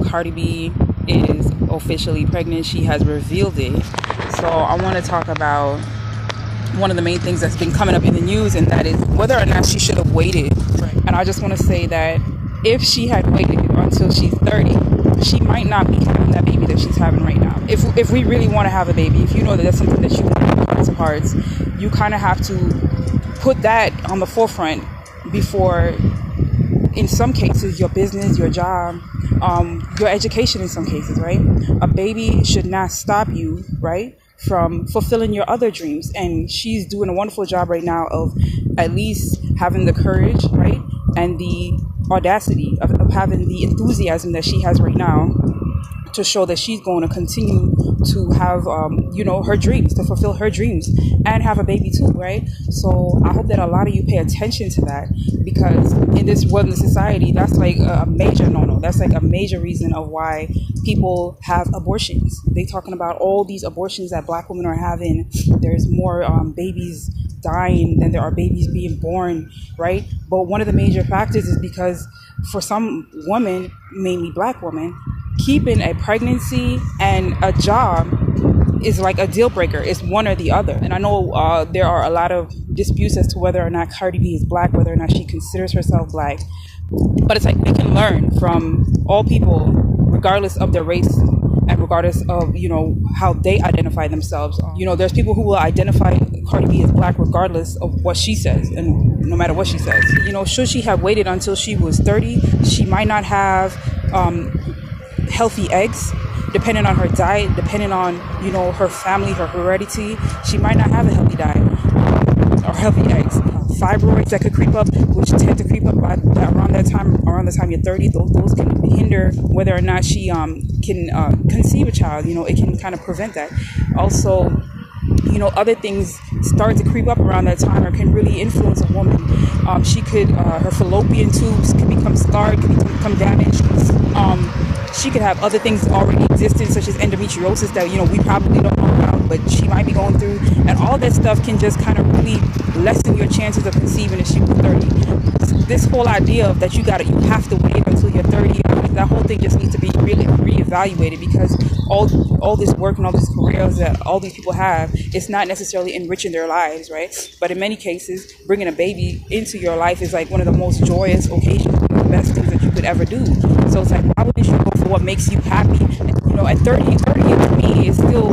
Cardi B is officially pregnant. She has revealed it. So I want to talk about one of the main things that's been coming up in the news, and that is whether or not she should have waited. Right. And I just want to say that if she had waited until she's 30, she might not be having that baby that she's having right now. If we really want to have a baby, if you know that that's something that you want in hearts of hearts, you kind of have to put that on the forefront before, in some cases, your business, your job, your education in some cases, right? A baby should not stop you, right, from fulfilling your other dreams. And she's doing a wonderful job right now of at least having the courage, right, and the audacity of having the enthusiasm that she has right now to show that she's going to continue to have, her dreams, to fulfill her dreams and have a baby too, right? So I hope that a lot of you pay attention to that, because in this world, in society, that's like a major no-no. That's like a major reason of why people have abortions. They're talking about all these abortions that Black women are having. There's more babies dying than there are babies being born, right? But one of the major factors is because for some women, mainly Black women, keeping a pregnancy and a job is like a deal breaker. It's one or the other. And I know there are a lot of disputes as to whether or not Cardi B is Black, whether or not she considers herself Black. But it's like we can learn from all people, regardless of their race and regardless of, how they identify themselves. There's people who will identify Cardi B as Black regardless of what she says, and no matter what she says. Should she have waited until she was 30, she might not have healthy eggs, depending on her diet, depending on, her family, her heredity. She might not have a healthy diet or healthy eggs. Fibroids that could creep up, which tend to creep up around the time you're 30, those can hinder whether or not she can conceive a child. It can kind of prevent that. Also, other things start to creep up around that time or can really influence a woman. She could, her fallopian tubes can become scarred, can become damaged. She could have other things already existing, such as endometriosis that, we probably don't know about, but she might be going through. And all that stuff can just kind of really lessen your chances of conceiving if she was 30. This whole idea of that you have to wait until you're 30, that whole thing just needs to be really reevaluated, because all this work and all these careers that all these people have, it's not necessarily enriching their lives, right? But in many cases, bringing a baby into your life is like one of the most joyous occasions, the best things that you could ever do. So it's like, why wouldn't you go for what makes you happy? At 30 to me is still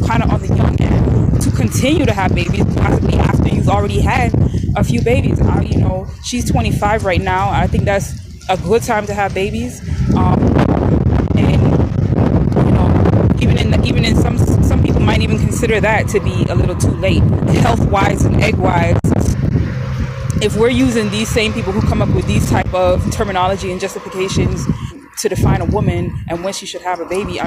kind of on the young end to continue to have babies, possibly after you've already had a few babies. She's 25 right now. I think that's a good time to have babies. Even in some people might even consider that to be a little too late, health-wise and egg-wise. If we're using these same people who come up with these type of terminology and justifications to define a woman and when she should have a baby,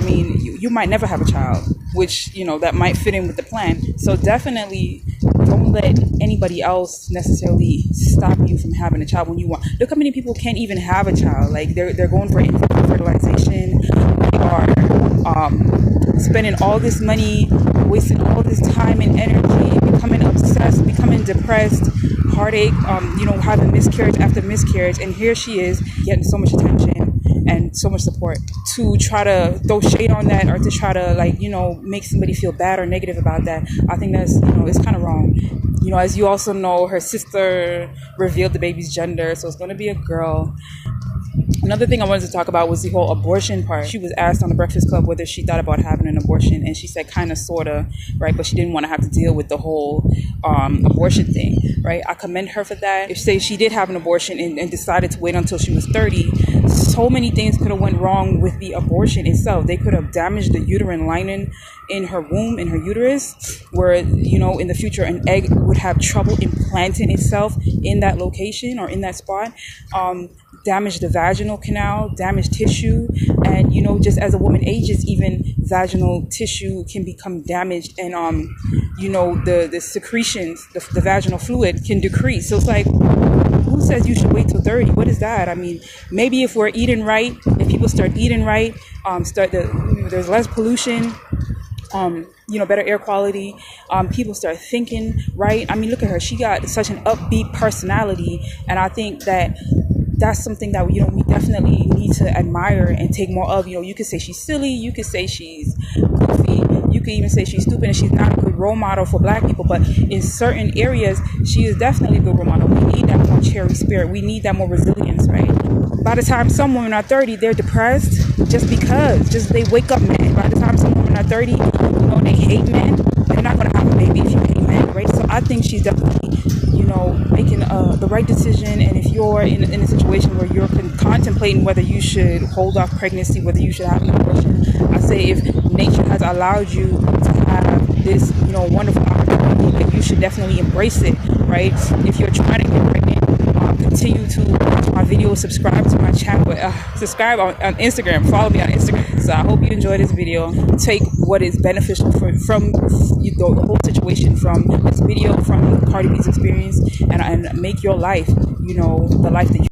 you might never have a child, which, that might fit in with the plan. So definitely don't let anybody else necessarily stop you from having a child when you want. Look how many people can't even have a child. Like they're going for fertilization. They are spending all this money, wasting all this time and energy, becoming obsessed, becoming depressed, heartache, having miscarriage after miscarriage. And here she is getting so much attention and so much support. To try to throw shade on that, or to try to make somebody feel bad or negative about that, I think that's, it's kind of wrong. As you also know, her sister revealed the baby's gender, so it's going to be a girl. Another thing I wanted to talk about was the whole abortion part. She was asked on the Breakfast Club whether she thought about having an abortion, and she said kind of, sort of, right? But she didn't want to have to deal with the whole abortion thing, right? I commend her for that. If, say, she did have an abortion and decided to wait until she was 30, so many things could have went wrong with the abortion itself. They could have damaged the uterine lining in her womb, in her uterus, where, in the future, an egg would have trouble implanting itself in that location or in that spot. Damage the vaginal canal, damage tissue, and just as a woman ages, even vaginal tissue can become damaged, and the secretions, the vaginal fluid can decrease. So it's like, who says you should wait till 30? What is that? Maybe if we're eating right, if people start eating right, there's less pollution, better air quality, people start thinking right. Look at her. She got such an upbeat personality, and I think that that's something that we definitely need to admire and take more of. You could say she's silly, you could say she's goofy, you could even say she's stupid and she's not a good role model for Black people, but in certain areas she is definitely a good role model. We need that more cherry spirit, we need that more resilience, right? By the time some women are 30, they're depressed just they wake up mad. By the time some women are 30, they hate men. They're not going to have a baby if you hate men, right? So I think she's definitely, making the right decision. And if you're in a situation where you're contemplating whether you should hold off pregnancy, whether you should have an abortion, I say if nature has allowed you to have this, wonderful opportunity, then you should definitely embrace it, right? If you're trying to get pregnant, continue to watch my videos, subscribe to my channel, subscribe on Instagram, follow me on Instagram. So I hope you enjoyed this video. Take what is beneficial from the whole situation, from this video, from Cardi B's experience, and make your life, the life that you